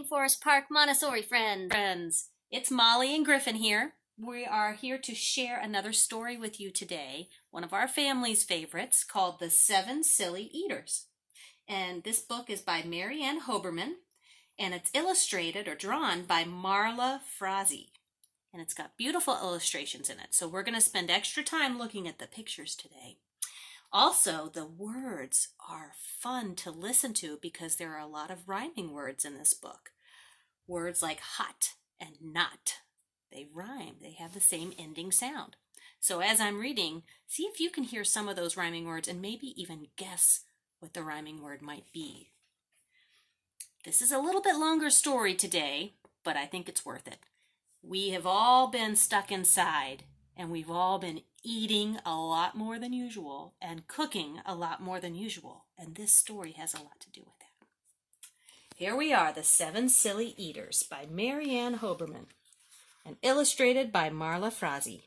Forest Park Montessori friends. It's Molly and Griffin here. We are here to share another story with you today, one of our family's favorites called The Seven Silly Eaters. And this book is by Mary Ann Hoberman, and it's illustrated or drawn by Marla Frazee. And it's got beautiful illustrations in it, so we're going to spend extra time looking at the pictures today. Also, the words are fun to listen to because there are a lot of rhyming words in this book. Words like hot and not. They rhyme. They have the same ending sound. So as I'm reading, see if you can hear some of those rhyming words and maybe even guess what the rhyming word might be. This is a little bit longer story today, but I think it's worth it. We have all been stuck inside, and we've all been eating a lot more than usual and cooking a lot more than usual, and this story has a lot to do with that. Here we are, The Seven Silly Eaters by Mary Ann Hoberman and illustrated by Marla Frazee.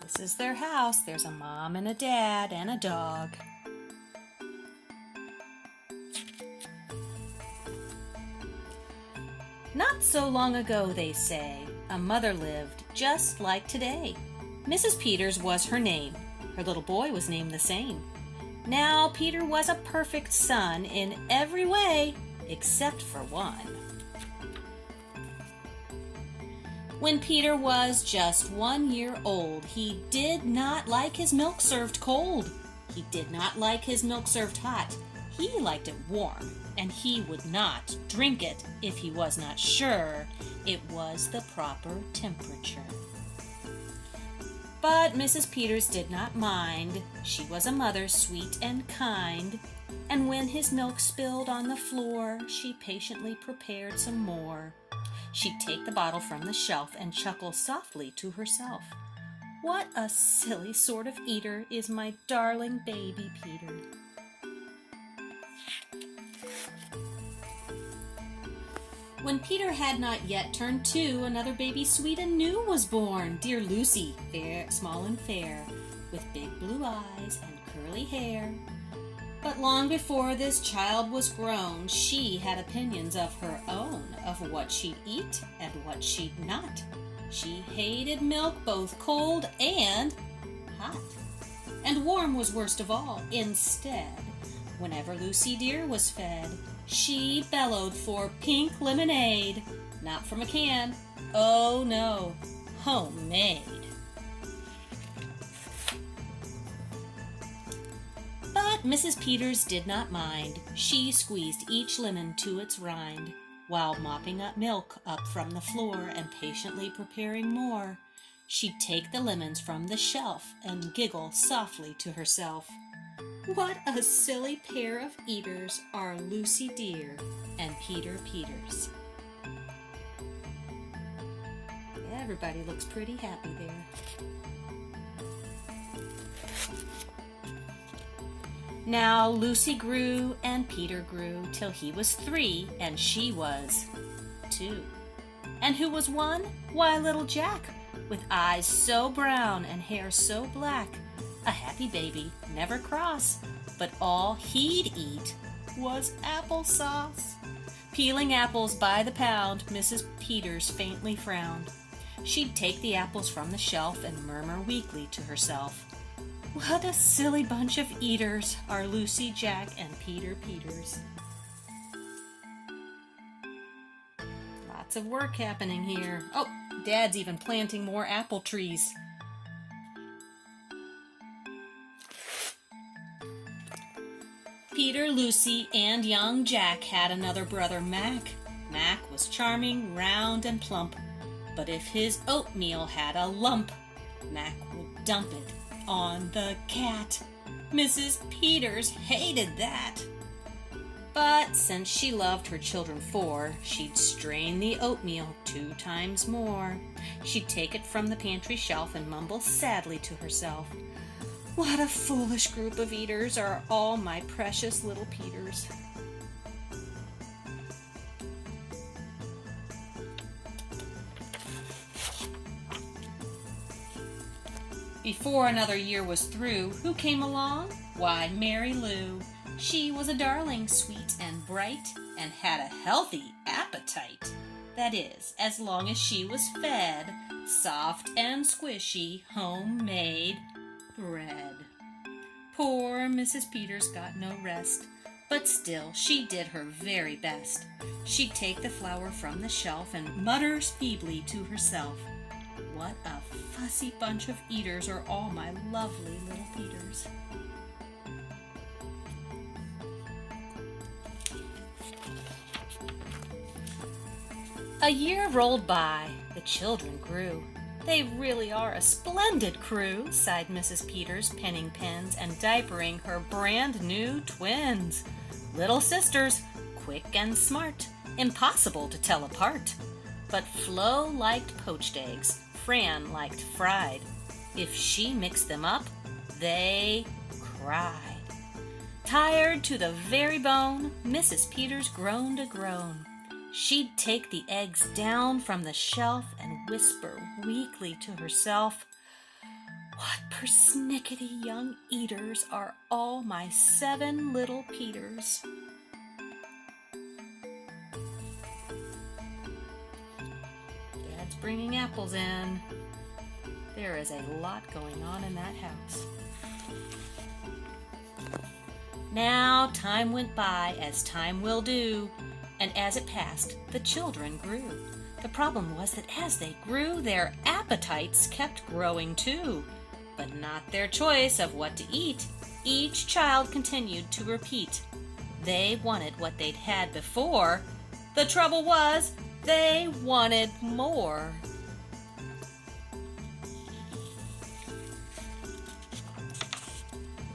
This is their house. There's a mom and a dad and a dog. Not so long ago, they say, a mother lived just like today. Mrs. Peters was her name. Her little boy was named the same. Now Peter was a perfect son in every way except for one. When Peter was just 1 year old, he did not like his milk served cold. He did not like his milk served hot. He liked it warm, and he would not drink it if he was not sure it was the proper temperature. But Mrs. Peters did not mind. She was a mother sweet and kind, and when his milk spilled on the floor, she patiently prepared some more. She'd take the bottle from the shelf and chuckle softly to herself. What a silly sort of eater is my darling baby Peter. When Peter had not yet turned 2, another baby sweet and new was born, dear Lucy, fair, small and fair, with big blue eyes and curly hair. But long before this child was grown, she had opinions of her own, of what she'd eat and what she'd not. She hated milk both cold and hot, and warm was worst of all. Instead, whenever Lucy dear was fed, she bellowed for pink lemonade, not from a can, oh no, homemade. But Mrs. Peters did not mind. She squeezed each lemon to its rind, while mopping up milk up from the floor and patiently preparing more. She'd take the lemons from the shelf and giggle softly to herself. What a silly pair of eaters are Lucy dear and Peter Peters. Everybody looks pretty happy there. Now Lucy grew and Peter grew till he was 3 and she was 2. And who was 1? Why, little Jack, with eyes so brown and hair so black. A happy baby, never cross, but all he'd eat was applesauce. Peeling apples by the pound, Mrs. Peters faintly frowned. She'd take the apples from the shelf and murmur weakly to herself, what a silly bunch of eaters are Lucy, Jack, and Peter Peters. Lots of work happening here. Oh, Dad's even planting more apple trees. Peter, Lucy, and young Jack had another brother, Mac. Mac was charming, round, and plump, but if his oatmeal had a lump, Mac would dump it on the cat. Mrs. Peters hated that. But since she loved her children 4, she'd strain the oatmeal 2 times more. She'd take it from the pantry shelf and mumble sadly to herself, what a foolish group of eaters are all my precious little Peters. Before another year was through, who came along? Why, Mary Lou, she was a darling, sweet and bright, and had a healthy appetite. That is, as long as she was fed soft and squishy homemade bread. Poor Mrs. Peters got no rest, but still she did her very best. She'd take the flour from the shelf and mutters feebly to herself, "What a fussy bunch of eaters are all my lovely little Peters." A year rolled by. The children grew. "They really are a splendid crew," sighed Mrs. Peters, penning pens and diapering her brand new twins. Little sisters, quick and smart, impossible to tell apart. But Flo liked poached eggs, Fran liked fried. If she mixed them up, they cried. Tired to the very bone, Mrs. Peters groaned a groan. She'd take the eggs down from the shelf and whisper weakly to herself, "What persnickety young eaters are all my 7 little Peters." Dad's bringing apples in. There is a lot going on in that house. Now time went by, as time will do, and as it passed, the children grew. The problem was that as they grew, their appetites kept growing too, but not their choice of what to eat. Each child continued to repeat. They wanted what they'd had before. The trouble was, they wanted more.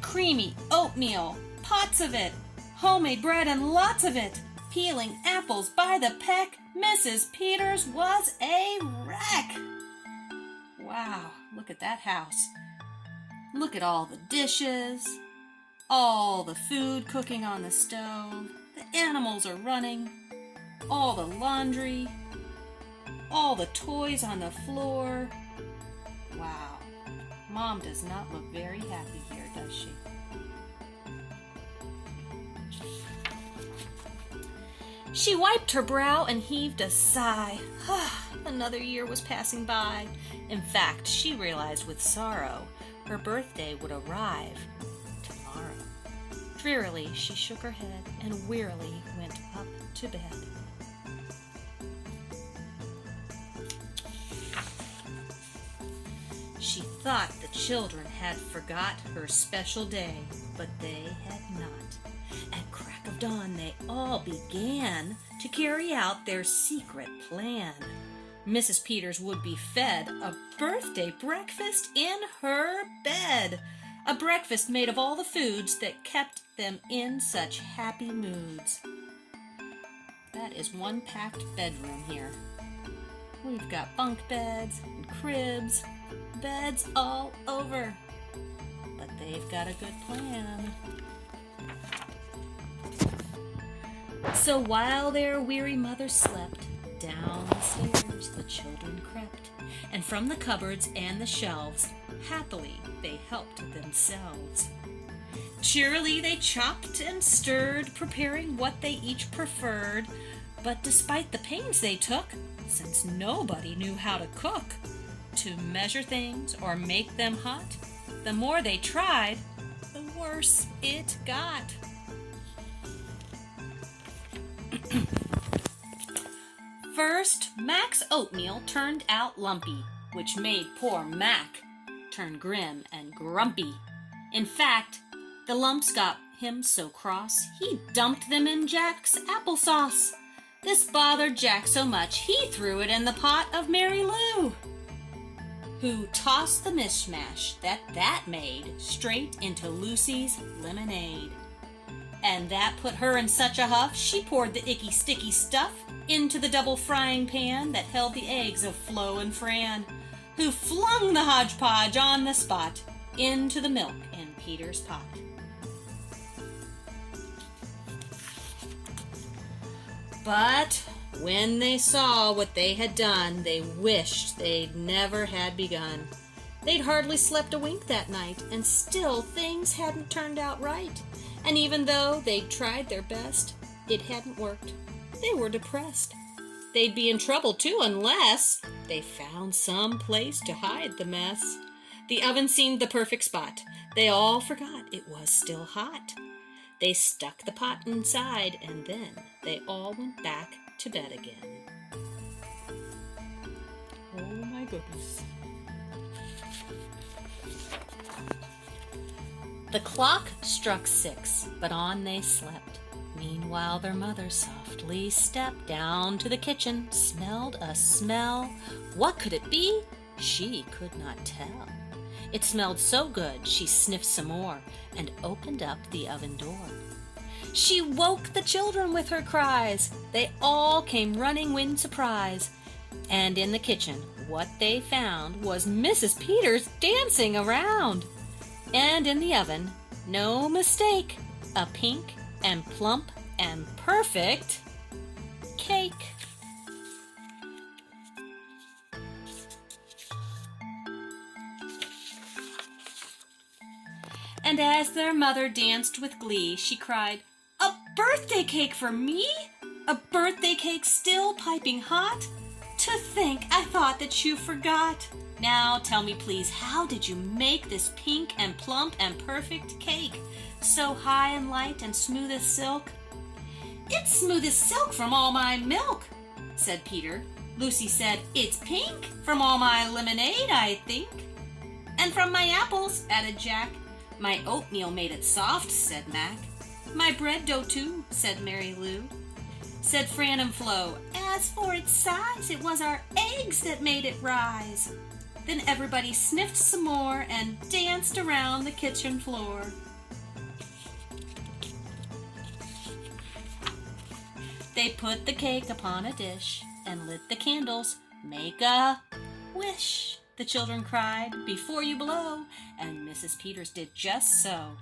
Creamy oatmeal, pots of it, homemade bread and lots of it. Peeling apples by the peck, Mrs. Peters was a wreck. Wow, look at that house. Look at all the dishes, all the food cooking on the stove, the animals are running, all the laundry, all the toys on the floor. Wow, Mom does not look very happy here, does she? She wiped her brow and heaved a sigh. Another year was passing by. In fact, she realized with sorrow her birthday would arrive tomorrow. Drearily, she shook her head and wearily went up to bed. She thought the children had forgot her special day, but they had not. At crack of dawn, they all began to carry out their secret plan. Mrs. Peters would be fed a birthday breakfast in her bed, a breakfast made of all the foods that kept them in such happy moods. That is one packed bedroom here. We've got bunk beds and cribs, beds all over. But they've got a good plan. So while their weary mother slept, down the stairs the children crept, and from the cupboards and the shelves, happily they helped themselves. Cheerily they chopped and stirred, preparing what they each preferred. But despite the pains they took, since nobody knew how to cook, to measure things or make them hot, the more they tried, the worse it got. First, Mac's oatmeal turned out lumpy, which made poor Mac turn grim and grumpy. In fact, the lumps got him so cross, he dumped them in Jack's applesauce. This bothered Jack so much, he threw it in the pot of Mary Lou, who tossed the mishmash that made straight into Lucy's lemonade. And that put her in such a huff, she poured the icky sticky stuff into the double frying pan that held the eggs of Flo and Fran, who flung the hodgepodge on the spot into the milk in Peter's pot. But when they saw what they had done, they wished they'd never had begun. They'd hardly slept a wink that night, and still things hadn't turned out right. And even though they'd tried their best, it hadn't worked. They were depressed. They'd be in trouble too unless they found some place to hide the mess. The oven seemed the perfect spot. They all forgot it was still hot. They stuck the pot inside, and then they all went back to bed again. Oh my goodness. The clock struck 6, but on they slept. Meanwhile their mother softly stepped down to the kitchen, smelled a smell. What could it be? She could not tell. It smelled so good she sniffed some more and opened up the oven door. She woke the children with her cries. They all came running in surprise. And in the kitchen, what they found was Mrs. Peters dancing around. And in the oven, no mistake, a pink and plump and perfect cake. And as their mother danced with glee, she cried, "A birthday cake for me? A birthday cake still piping hot? To think I thought that you forgot. Now tell me please, how did you make this pink and plump and perfect cake? So high and light and smooth as silk?" "It's smooth as silk from all my milk," said Peter. Lucy said, "It's pink from all my lemonade, I think." "And from my apples," added Jack. "My oatmeal made it soft," said Mac. "My bread dough too," said Mary Lou. Said Fran and Flo, "As for its size, it was our eggs that made it rise." Then everybody sniffed some more and danced around the kitchen floor. They put the cake upon a dish and lit the candles. "Make a wish," the children cried, "before you blow." And Mrs. Peters did just so.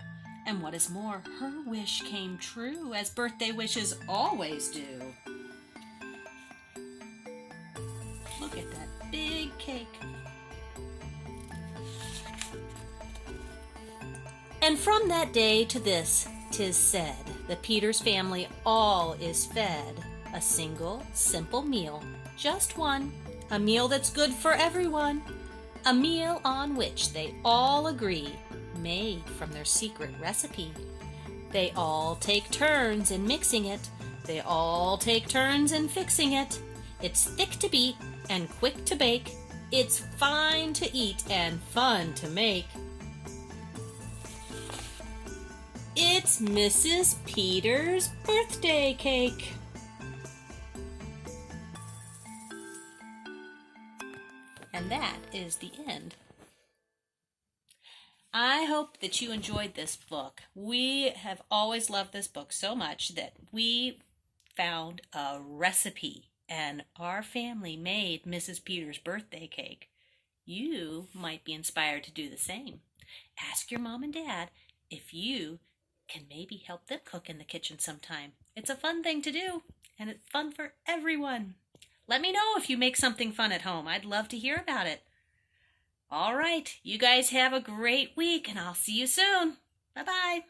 And what is more, her wish came true, as birthday wishes always do. Look at that big cake. And from that day to this, 'tis said, the Peters family all is fed a single, simple meal, just one, a meal that's good for everyone, a meal on which they all agree, made from their secret recipe. They all take turns in mixing it, they all take turns in fixing it. It's thick to beat and quick to bake, it's fine to eat and fun to make. It's Mrs. Peters' birthday cake. And that is the end. I hope that you enjoyed this book. We have always loved this book so much that we found a recipe and our family made Mrs. Peters' birthday cake. You might be inspired to do the same. Ask your mom and dad if you can maybe help them cook in the kitchen sometime. It's a fun thing to do, and it's fun for everyone. Let me know if you make something fun at home. I'd love to hear about it. All right, you guys have a great week, and I'll see you soon. Bye-bye.